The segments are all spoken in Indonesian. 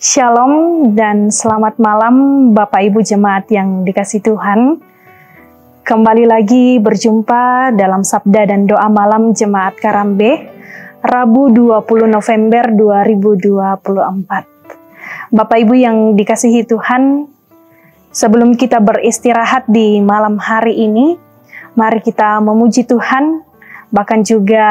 Shalom dan selamat malam Bapak Ibu Jemaat yang dikasihi Tuhan. Kembali lagi berjumpa dalam Sabda dan Doa Malam Jemaat Karambe, Rabu 20 November 2024. Bapak Ibu yang dikasihi Tuhan, sebelum kita beristirahat di malam hari ini, mari kita memuji Tuhan, bahkan juga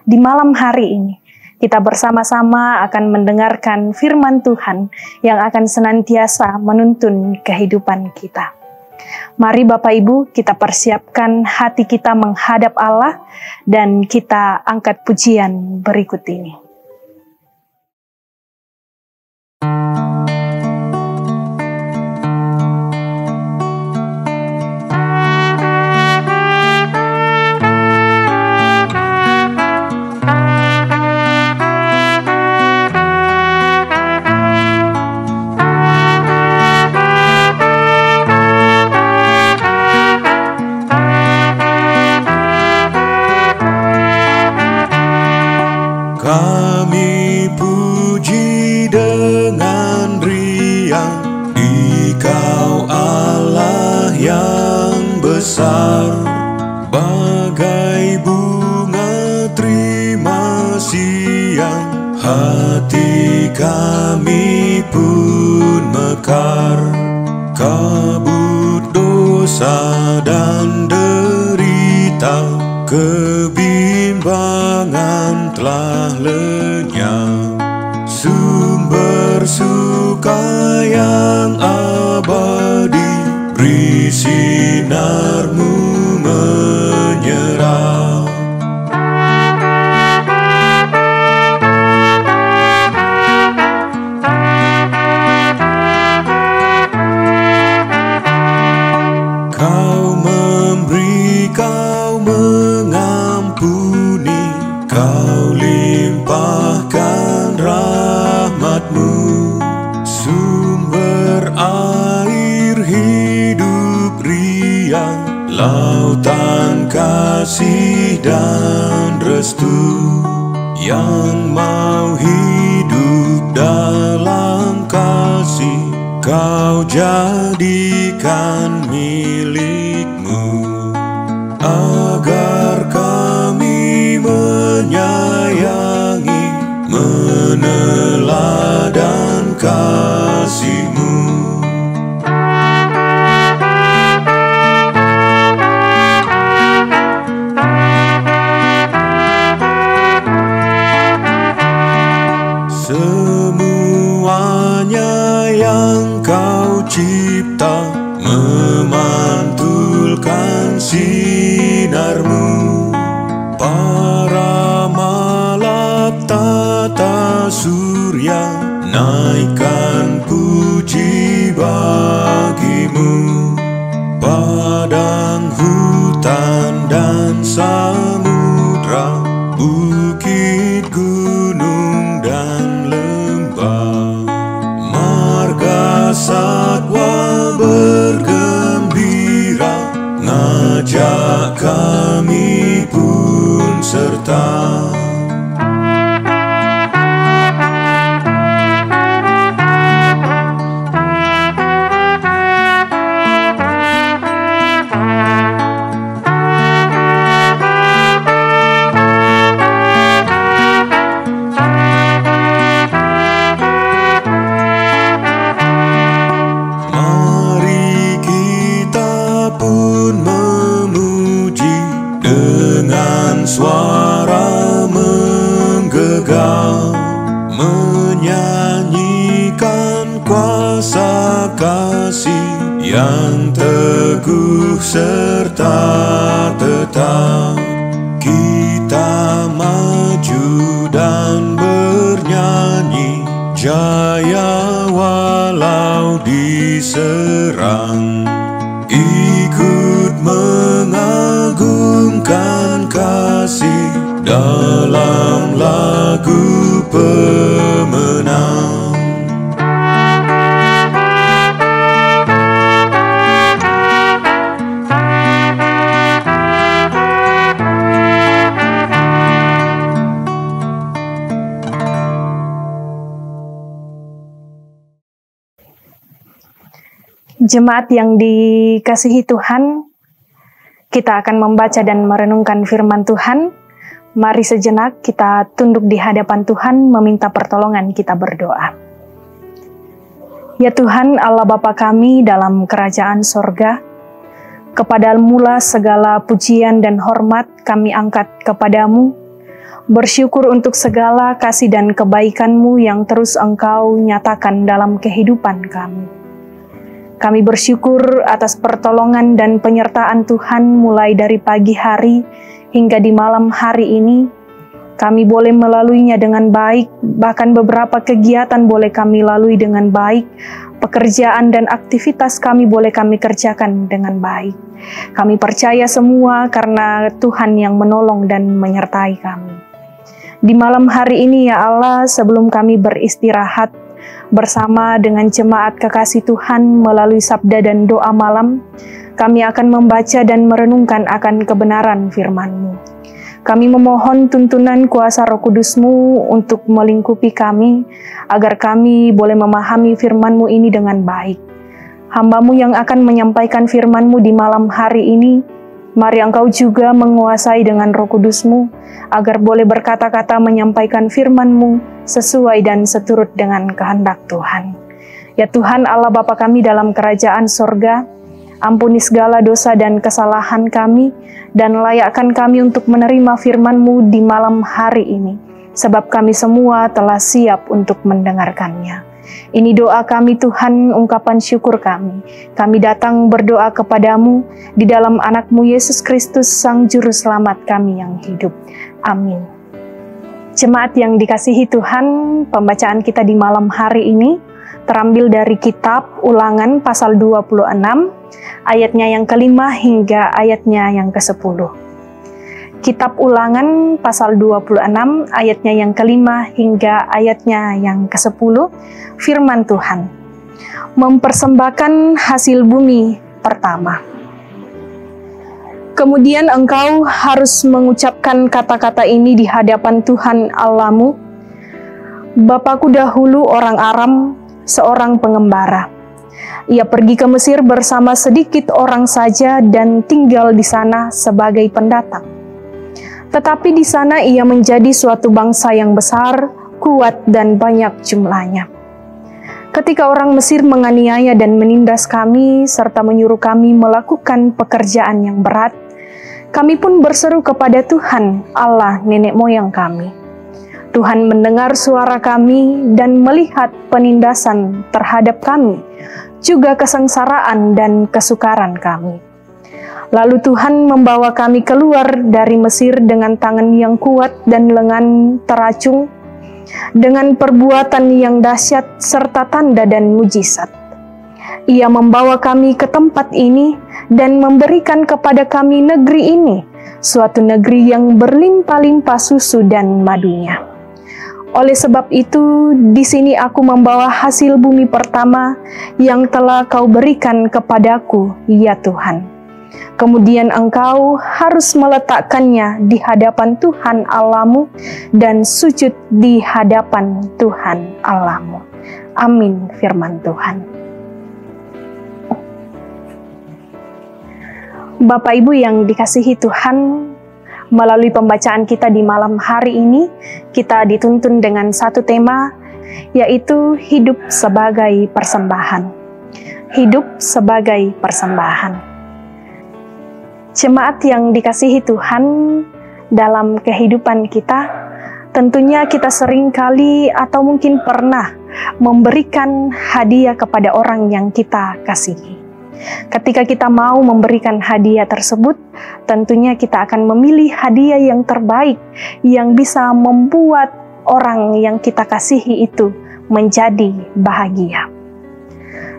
di malam hari ini. Kita bersama-sama akan mendengarkan firman Tuhan yang akan senantiasa menuntun kehidupan kita. Mari Bapak Ibu, kita persiapkan hati kita menghadap Allah dan kita angkat pujian berikut ini. Kami puji dengan riang Dikau Allah yang besar, bagai bunga terima siang, hati kami pun mekar. Kabut dosa dan derita, kebimbangan telah lenyap. Sumber suka yang abadi, beri sinar-Mu menyerap. Kau memberi, Kau mengampuni, Kau limpahkan rahmat-Mu. Sumber air hidup riang, lautan kasih dan restu. Yang mau hidup dalam kasih, Kau jadikan milik-Mu. Agar kami menyayangi, meneladan kasih-Mu. Semuanya yang Kau cipta memantulkan sinar-Mu. Para malapetaka surya naikkan puji bagi-Mu. Padang, hutan, dan samudra, bukit, gunung, dan lembah, marga satwa bergembira, ngajak kami pun serta. Mari kita pun memuji dengan suara menggegam, menyanyikan kuasa kasih yang teguh serta tetap. Kita maju dan bernyanyi, jaya walau diserang. Ikut mengagungkan kasih dalam lagu pemenang. Jemaat yang dikasihi Tuhan, kita akan membaca dan merenungkan firman Tuhan. Mari sejenak kita tunduk di hadapan Tuhan meminta pertolongan, kita berdoa. Ya Tuhan Allah Bapa kami dalam kerajaan sorga, kepadamu-lah segala pujian dan hormat kami angkat kepadamu, bersyukur untuk segala kasih dan kebaikan-Mu yang terus Engkau nyatakan dalam kehidupan kami. Kami bersyukur atas pertolongan dan penyertaan Tuhan mulai dari pagi hari hingga di malam hari ini. Kami boleh melaluinya dengan baik, bahkan beberapa kegiatan boleh kami lalui dengan baik, pekerjaan dan aktivitas kami boleh kami kerjakan dengan baik. Kami percaya semua karena Tuhan yang menolong dan menyertai kami. Di malam hari ini ya Allah, sebelum kami beristirahat bersama dengan jemaat kekasih Tuhan melalui sabda dan doa malam, kami akan membaca dan merenungkan akan kebenaran firman-Mu. Kami memohon tuntunan kuasa Roh Kudus-Mu untuk melingkupi kami, agar kami boleh memahami firman-Mu ini dengan baik. Hamba-Mu yang akan menyampaikan firman-Mu di malam hari ini, mari Engkau juga menguasai dengan Roh Kudus-Mu, agar boleh berkata-kata menyampaikan firman-Mu sesuai dan seturut dengan kehendak Tuhan. Ya Tuhan Allah Bapa kami dalam kerajaan sorga, ampuni segala dosa dan kesalahan kami, dan layakkan kami untuk menerima firman-Mu di malam hari ini, sebab kami semua telah siap untuk mendengarkannya. Ini doa kami Tuhan, ungkapan syukur kami. Kami datang berdoa kepadamu di dalam anak-Mu Yesus Kristus, Sang Juru Selamat kami yang hidup. Amin. Jemaat yang dikasihi Tuhan, pembacaan kita di malam hari ini terambil dari kitab Ulangan pasal 26, ayatnya yang kelima hingga ayatnya yang ke-10. Kitab Ulangan pasal 26 ayatnya yang kelima hingga ayatnya yang ke-10, firman Tuhan. Mempersembahkan hasil bumi pertama. Kemudian engkau harus mengucapkan kata-kata ini di hadapan Tuhan Allahmu. Bapakku dahulu orang Aram, seorang pengembara. Ia pergi ke Mesir bersama sedikit orang saja dan tinggal di sana sebagai pendatang. Tetapi di sana ia menjadi suatu bangsa yang besar, kuat dan banyak jumlahnya. Ketika orang Mesir menganiaya dan menindas kami, serta menyuruh kami melakukan pekerjaan yang berat, kami pun berseru kepada Tuhan, Allah nenek moyang kami. Tuhan mendengar suara kami dan melihat penindasan terhadap kami, juga kesengsaraan dan kesukaran kami. Lalu Tuhan membawa kami keluar dari Mesir dengan tangan yang kuat dan lengan teracung, dengan perbuatan yang dahsyat serta tanda dan mujizat. Ia membawa kami ke tempat ini dan memberikan kepada kami negeri ini, suatu negeri yang berlimpah-limpah susu dan madunya. Oleh sebab itu, di sini aku membawa hasil bumi pertama yang telah Kau berikan kepadaku, ya Tuhan. Kemudian engkau harus meletakkannya di hadapan Tuhan Allahmu dan sujud di hadapan Tuhan Allahmu. Amin firman Tuhan. Bapak Ibu yang dikasihi Tuhan, melalui pembacaan kita di malam hari ini, kita dituntun dengan satu tema, yaitu hidup sebagai persembahan. Hidup sebagai persembahan. Jemaat yang dikasihi Tuhan, dalam kehidupan kita, tentunya kita sering kali atau mungkin pernah memberikan hadiah kepada orang yang kita kasihi. Ketika kita mau memberikan hadiah tersebut, tentunya kita akan memilih hadiah yang terbaik yang bisa membuat orang yang kita kasihi itu menjadi bahagia.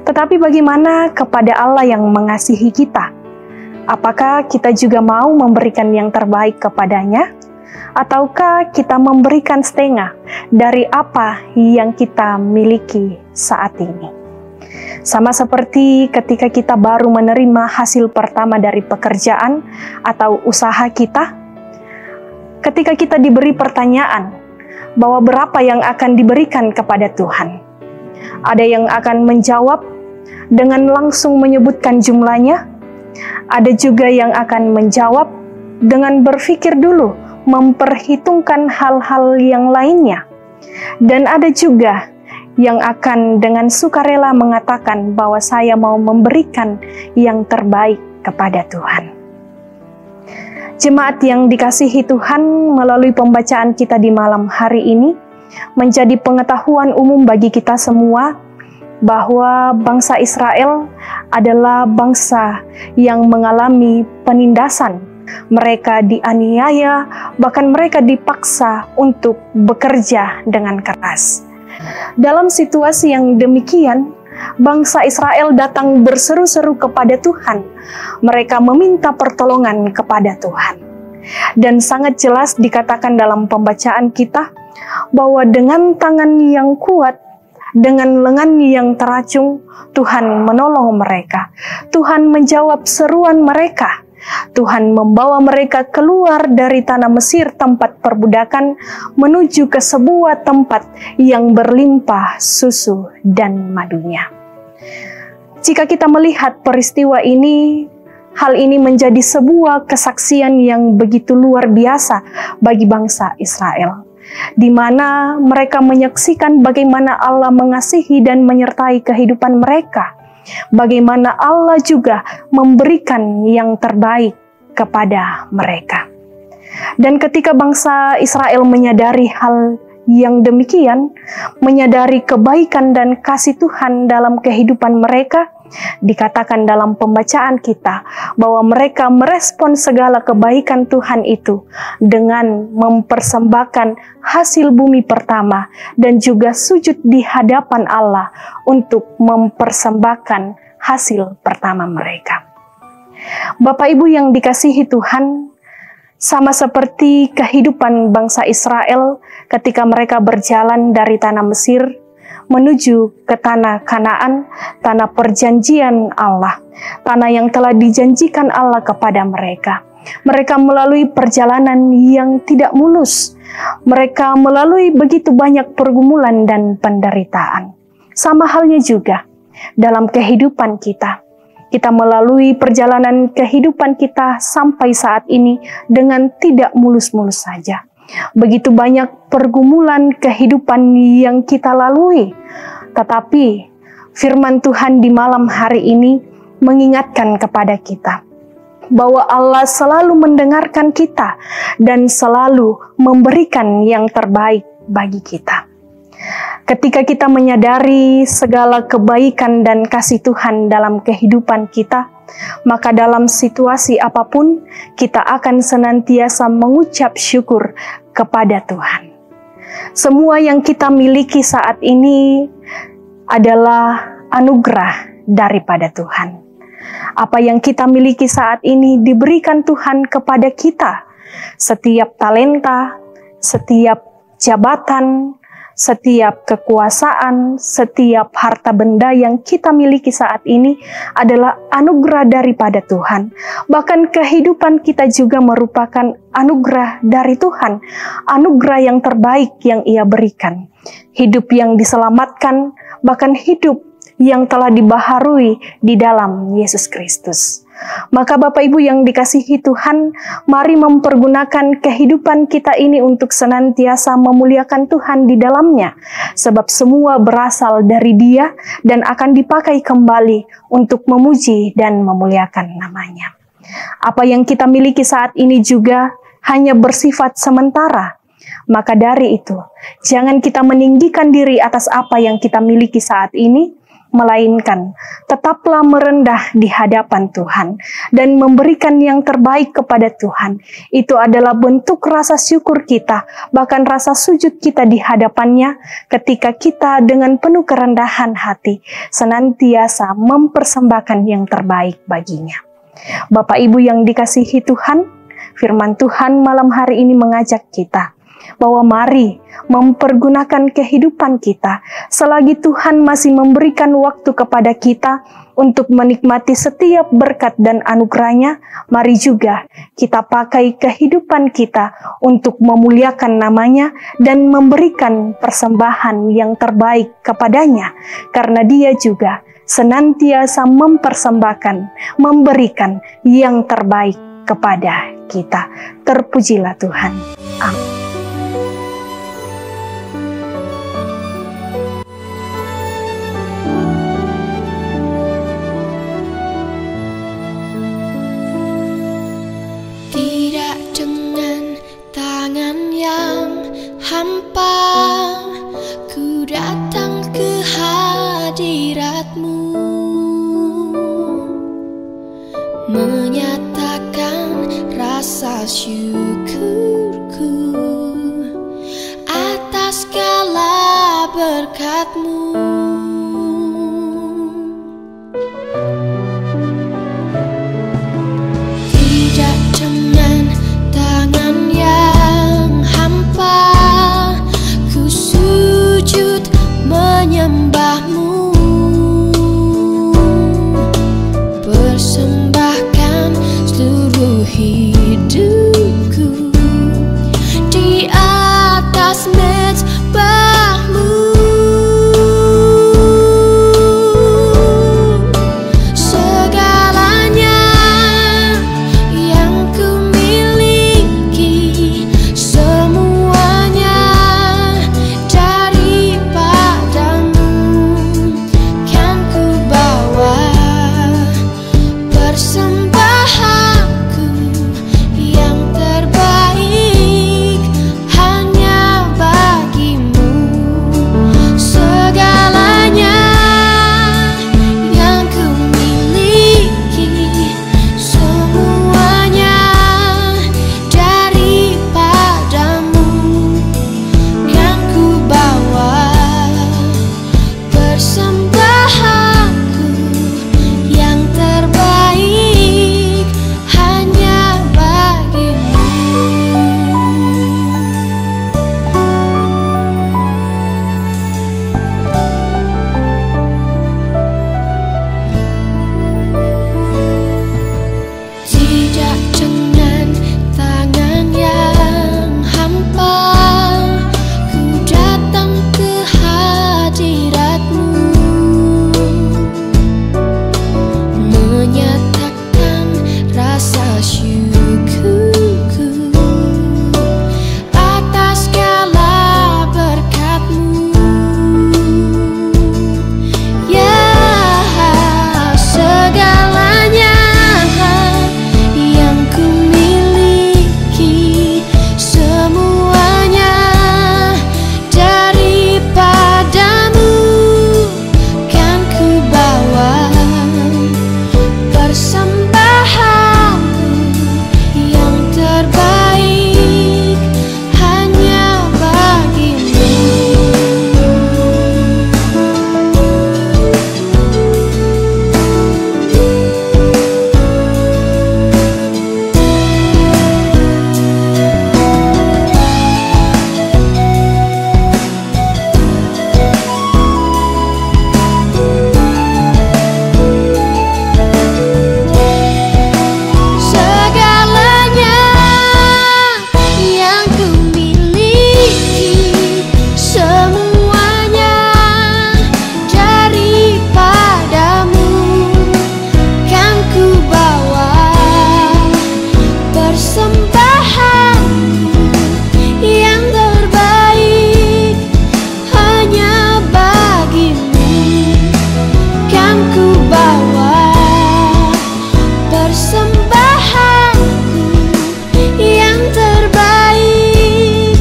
Tetapi bagaimana kepada Allah yang mengasihi kita? Apakah kita juga mau memberikan yang terbaik kepadanya? Ataukah kita memberikan setengah dari apa yang kita miliki saat ini? Sama seperti ketika kita baru menerima hasil pertama dari pekerjaan atau usaha kita, ketika kita diberi pertanyaan bahwa berapa yang akan diberikan kepada Tuhan, ada yang akan menjawab dengan langsung menyebutkan jumlahnya. Ada juga yang akan menjawab dengan berpikir dulu, memperhitungkan hal-hal yang lainnya. Dan ada juga yang akan dengan sukarela mengatakan bahwa saya mau memberikan yang terbaik kepada Tuhan. Jemaat yang dikasihi Tuhan, melalui pembacaan kita di malam hari ini, menjadi pengetahuan umum bagi kita semua bahwa bangsa Israel adalah bangsa yang mengalami penindasan. Mereka dianiaya, bahkan mereka dipaksa untuk bekerja dengan keras. Dalam situasi yang demikian, bangsa Israel datang berseru-seru kepada Tuhan. Mereka meminta pertolongan kepada Tuhan. Dan sangat jelas dikatakan dalam pembacaan kita bahwa dengan tangan yang kuat, dengan lengan yang teracung, Tuhan menolong mereka. Tuhan menjawab seruan mereka. Tuhan membawa mereka keluar dari tanah Mesir tempat perbudakan menuju ke sebuah tempat yang berlimpah susu dan madunya. Jika kita melihat peristiwa ini, hal ini menjadi sebuah kesaksian yang begitu luar biasa bagi bangsa Israel, di mana mereka menyaksikan bagaimana Allah mengasihi dan menyertai kehidupan mereka. Bagaimana Allah juga memberikan yang terbaik kepada mereka. Dan ketika bangsa Israel menyadari hal yang demikian, menyadari kebaikan dan kasih Tuhan dalam kehidupan mereka, dikatakan dalam pembacaan kita bahwa mereka merespon segala kebaikan Tuhan itu dengan mempersembahkan hasil bumi pertama dan juga sujud di hadapan Allah untuk mempersembahkan hasil pertama mereka. Bapak Ibu yang dikasihi Tuhan, sama seperti kehidupan bangsa Israel ketika mereka berjalan dari tanah Mesir menuju ke tanah Kanaan, tanah perjanjian Allah, tanah yang telah dijanjikan Allah kepada mereka. Mereka melalui perjalanan yang tidak mulus. Mereka melalui begitu banyak pergumulan dan penderitaan. Sama halnya juga dalam kehidupan kita. Kita melalui perjalanan kehidupan kita sampai saat ini dengan tidak mulus-mulus saja. Begitu banyak pergumulan kehidupan yang kita lalui. Tetapi firman Tuhan di malam hari ini mengingatkan kepada kita bahwa Allah selalu mendengarkan kita dan selalu memberikan yang terbaik bagi kita. Ketika kita menyadari segala kebaikan dan kasih Tuhan dalam kehidupan kita, maka dalam situasi apapun kita akan senantiasa mengucap syukur kepada Tuhan. Semua yang kita miliki saat ini adalah anugerah daripada Tuhan. Apa yang kita miliki saat ini diberikan Tuhan kepada kita. Setiap talenta, setiap jabatan, setiap kekuasaan, setiap harta benda yang kita miliki saat ini adalah anugerah daripada Tuhan. Bahkan kehidupan kita juga merupakan anugerah dari Tuhan, anugerah yang terbaik yang Ia berikan. Hidup yang diselamatkan, bahkan hidup yang telah dibaharui di dalam Yesus Kristus. Maka Bapak Ibu yang dikasihi Tuhan, mari mempergunakan kehidupan kita ini untuk senantiasa memuliakan Tuhan di dalamnya. Sebab semua berasal dari Dia dan akan dipakai kembali untuk memuji dan memuliakan namanya. Apa yang kita miliki saat ini juga hanya bersifat sementara. Maka dari itu, jangan kita meninggikan diri atas apa yang kita miliki saat ini, melainkan tetaplah merendah di hadapan Tuhan dan memberikan yang terbaik kepada Tuhan. Itu adalah bentuk rasa syukur kita, bahkan rasa sujud kita di hadapannya ketika kita dengan penuh kerendahan hati senantiasa mempersembahkan yang terbaik baginya. Bapak Ibu yang dikasihi Tuhan, firman Tuhan malam hari ini mengajak kita bahwa mari mempergunakan kehidupan kita selagi Tuhan masih memberikan waktu kepada kita untuk menikmati setiap berkat dan anugerahnya. Mari juga kita pakai kehidupan kita untuk memuliakan namanya dan memberikan persembahan yang terbaik kepadanya, karena Dia juga senantiasa mempersembahkan, memberikan yang terbaik kepada kita. Terpujilah Tuhan. Amin. Tidak dengan tangan yang hampa ku datang ke hadirat-Mu, menyatakan rasa syukurku atas segala berkat-Mu. Tidak dengan tangan yang hampa ku sujud menyembah-Mu, persembahkan seluruh hidupku di atas mezbah-Mu. Segalanya yang ku miliki, semuanya daripada-Mu, kan ku bawa persembahanku yang terbaik hanya bagi-Mu. Segalanya yang ku miliki, semuanya daripada-Mu, kan ku bawa persembahanku yang terbaik hanya bagi-Mu. Tidak dengan tangan yang hampa ku datang ke hadirat-Mu, menyatakan rasa syukurku atas segala berkat-Mu. Ya, segalanya yang ku miliki, semuanya daripada-Mu, kan ku bawa persembahanku yang terbaik hanya bagi-Mu. Segalanya yang ku miliki, semuanya daripada-Mu, kan ku bawa persembahanku yang terbaik hanya bagi-Mu, kan ku bawa persembahanku yang terbaik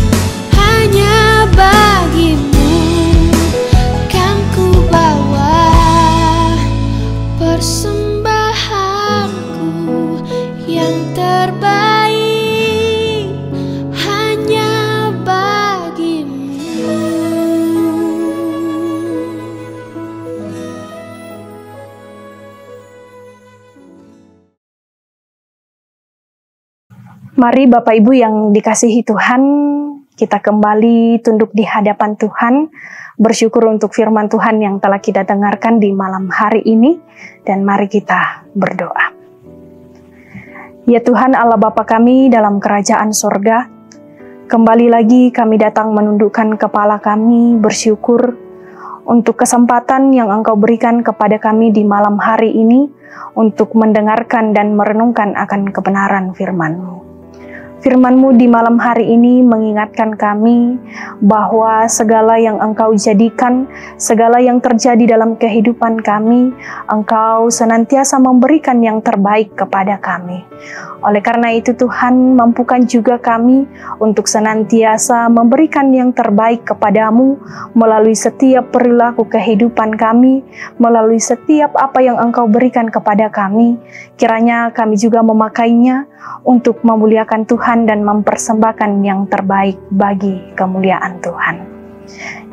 hanya bagi-Mu, kan ku bawa persembahanku yang terbaik hanya bagi-Mu. Mari Bapak Ibu yang dikasihi Tuhan, kita kembali tunduk di hadapan Tuhan, bersyukur untuk firman Tuhan yang telah kita dengarkan di malam hari ini, dan mari kita berdoa. Ya Tuhan Allah Bapa kami dalam kerajaan sorga, kembali lagi kami datang menundukkan kepala kami bersyukur untuk kesempatan yang Engkau berikan kepada kami di malam hari ini untuk mendengarkan dan merenungkan akan kebenaran firman-Mu. Firman-Mu di malam hari ini mengingatkan kami bahwa segala yang Engkau jadikan, segala yang terjadi dalam kehidupan kami, Engkau senantiasa memberikan yang terbaik kepada kami. Oleh karena itu Tuhan, mampukan juga kami untuk senantiasa memberikan yang terbaik kepadamu melalui setiap perilaku kehidupan kami, melalui setiap apa yang Engkau berikan kepada kami. Kiranya kami juga memakainya untuk memuliakan Tuhan dan mempersembahkan yang terbaik bagi kemuliaan Tuhan.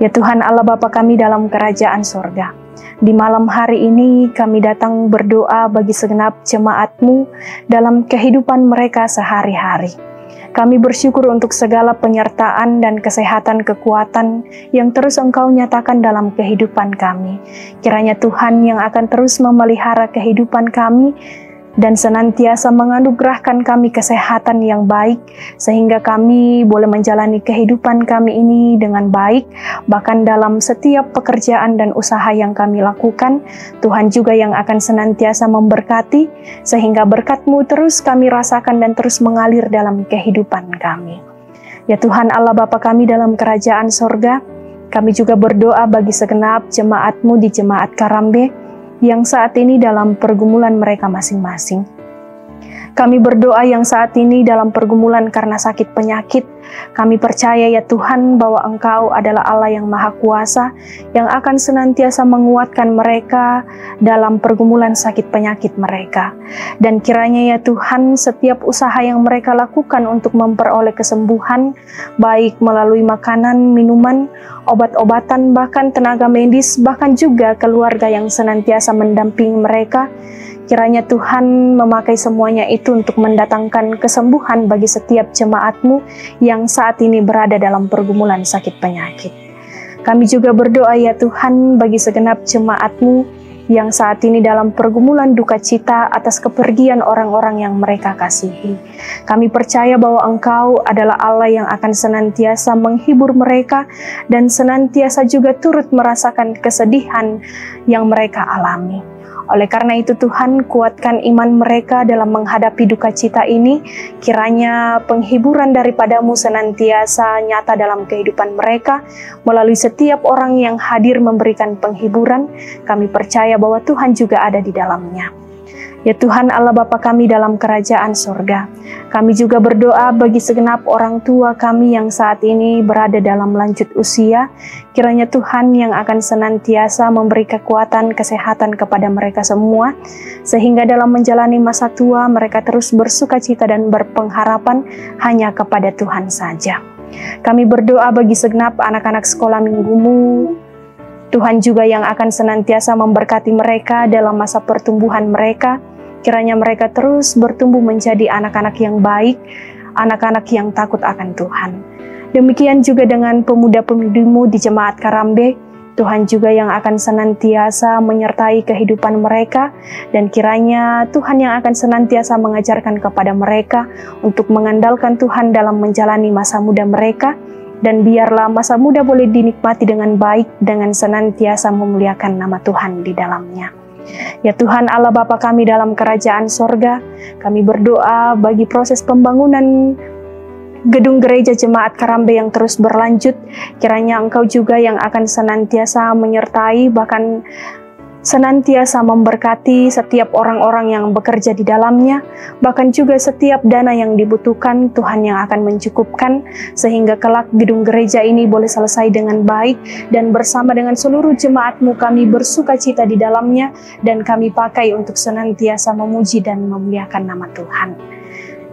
Ya Tuhan Allah Bapa kami dalam kerajaan surga, di malam hari ini kami datang berdoa bagi segenap jemaat-Mu dalam kehidupan mereka sehari-hari. Kami bersyukur untuk segala penyertaan dan kesehatan kekuatan yang terus Engkau nyatakan dalam kehidupan kami. Kiranya Tuhan yang akan terus memelihara kehidupan kami dan senantiasa menganugerahkan kami kesehatan yang baik, sehingga kami boleh menjalani kehidupan kami ini dengan baik, bahkan dalam setiap pekerjaan dan usaha yang kami lakukan. Tuhan juga yang akan senantiasa memberkati, sehingga berkat-Mu terus kami rasakan dan terus mengalir dalam kehidupan kami. Ya Tuhan Allah Bapa kami dalam kerajaan sorga, kami juga berdoa bagi segenap jemaat-Mu di Jemaat Karambe, yang saat ini dalam pergumulan mereka masing-masing. Kami berdoa yang saat ini dalam pergumulan karena sakit penyakit. Kami percaya ya Tuhan bahwa Engkau adalah Allah yang Maha Kuasa, yang akan senantiasa menguatkan mereka dalam pergumulan sakit penyakit mereka. Dan kiranya ya Tuhan, setiap usaha yang mereka lakukan untuk memperoleh kesembuhan, baik melalui makanan, minuman, obat-obatan, bahkan tenaga medis, bahkan juga keluarga yang senantiasa mendampingi mereka, kiranya Tuhan memakai semuanya itu untuk mendatangkan kesembuhan bagi setiap jemaat-Mu yang saat ini berada dalam pergumulan sakit penyakit. Kami juga berdoa ya Tuhan bagi segenap jemaat-Mu yang saat ini dalam pergumulan duka cita atas kepergian orang-orang yang mereka kasihi. Kami percaya bahwa Engkau adalah Allah yang akan senantiasa menghibur mereka dan senantiasa juga turut merasakan kesedihan yang mereka alami. Oleh karena itu Tuhan, kuatkan iman mereka dalam menghadapi duka cita ini. Kiranya penghiburan daripada-Mu senantiasa nyata dalam kehidupan mereka. Melalui setiap orang yang hadir memberikan penghiburan, kami percaya bahwa Tuhan juga ada di dalamnya. Ya Tuhan Allah Bapa kami dalam kerajaan surga, kami juga berdoa bagi segenap orang tua kami yang saat ini berada dalam lanjut usia. Kiranya Tuhan yang akan senantiasa memberi kekuatan kesehatan kepada mereka semua, sehingga dalam menjalani masa tua mereka terus bersukacita dan berpengharapan hanya kepada Tuhan saja. Kami berdoa bagi segenap anak-anak sekolah minggu-Mu. Tuhan juga yang akan senantiasa memberkati mereka dalam masa pertumbuhan mereka. Kiranya mereka terus bertumbuh menjadi anak-anak yang baik, anak-anak yang takut akan Tuhan. Demikian juga dengan pemuda-pemudi-Mu di Jemaat Karambe. Tuhan juga yang akan senantiasa menyertai kehidupan mereka, dan kiranya Tuhan yang akan senantiasa mengajarkan kepada mereka untuk mengandalkan Tuhan dalam menjalani masa muda mereka. Dan biarlah masa muda boleh dinikmati dengan baik, dengan senantiasa memuliakan nama Tuhan di dalamnya. Ya Tuhan Allah Bapa kami dalam kerajaan sorga, kami berdoa bagi proses pembangunan gedung gereja Jemaat Karambe yang terus berlanjut. Kiranya Engkau juga yang akan senantiasa menyertai, bahkan senantiasa memberkati setiap orang-orang yang bekerja di dalamnya, bahkan juga setiap dana yang dibutuhkan Tuhan yang akan mencukupkan, sehingga kelak gedung gereja ini boleh selesai dengan baik, dan bersama dengan seluruh jemaat-Mu kami bersuka cita di dalamnya, dan kami pakai untuk senantiasa memuji dan memuliakan nama Tuhan.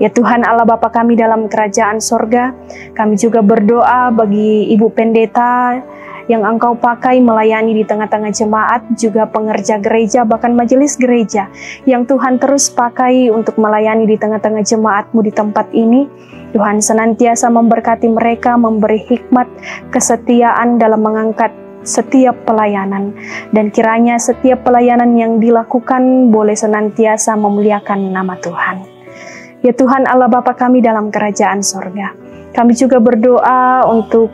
Ya Tuhan Allah Bapa kami dalam kerajaan sorga, kami juga berdoa bagi Ibu Pendeta yang Engkau pakai melayani di tengah-tengah jemaat, juga pengerja gereja, bahkan majelis gereja, yang Tuhan terus pakai untuk melayani di tengah-tengah jemaat-Mu di tempat ini. Tuhan senantiasa memberkati mereka, memberi hikmat, kesetiaan dalam mengangkat setiap pelayanan, dan kiranya setiap pelayanan yang dilakukan boleh senantiasa memuliakan nama Tuhan. Ya Tuhan Allah Bapa kami dalam kerajaan sorga, kami juga berdoa untuk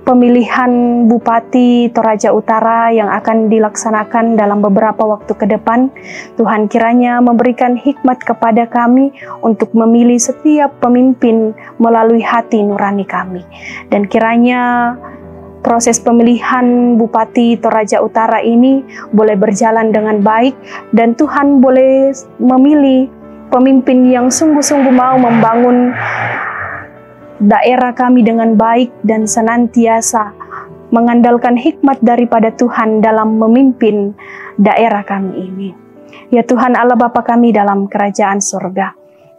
pemilihan Bupati Toraja Utara yang akan dilaksanakan dalam beberapa waktu ke depan. Tuhan kiranya memberikan hikmat kepada kami untuk memilih setiap pemimpin melalui hati nurani kami. Dan kiranya proses pemilihan Bupati Toraja Utara ini boleh berjalan dengan baik dan Tuhan boleh memilih pemimpin yang sungguh-sungguh mau membangun daerah kami dengan baik dan senantiasa mengandalkan hikmat daripada Tuhan dalam memimpin daerah kami ini. Ya Tuhan Allah Bapa kami dalam kerajaan surga,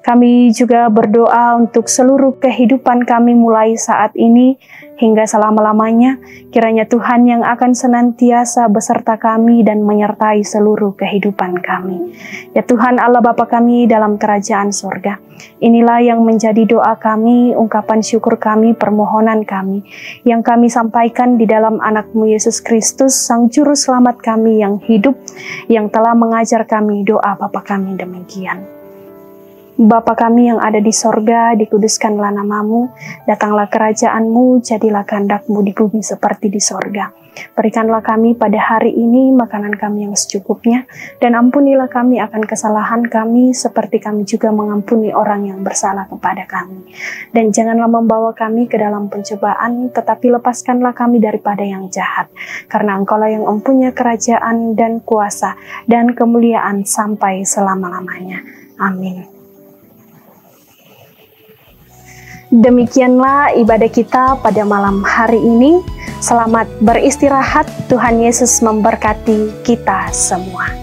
kami juga berdoa untuk seluruh kehidupan kami mulai saat ini hingga selama-lamanya. Kiranya Tuhan yang akan senantiasa beserta kami dan menyertai seluruh kehidupan kami. Ya Tuhan Allah Bapa kami dalam kerajaan surga, inilah yang menjadi doa kami, ungkapan syukur kami, permohonan kami, yang kami sampaikan di dalam anak-Mu Yesus Kristus, Sang Juru Selamat kami yang hidup, yang telah mengajar kami doa Bapa kami demikian. Bapa kami yang ada di sorga, dikuduskanlah nama-Mu, datanglah kerajaan-Mu, jadilah kehendak-Mu di bumi seperti di sorga. Berikanlah kami pada hari ini makanan kami yang secukupnya, dan ampunilah kami akan kesalahan kami, seperti kami juga mengampuni orang yang bersalah kepada kami. Dan janganlah membawa kami ke dalam pencobaan, tetapi lepaskanlah kami daripada yang jahat. Karena Engkau-lah yang mempunyai kerajaan dan kuasa dan kemuliaan sampai selama-lamanya. Amin. Demikianlah ibadah kita pada malam hari ini. Selamat beristirahat. Tuhan Yesus memberkati kita semua.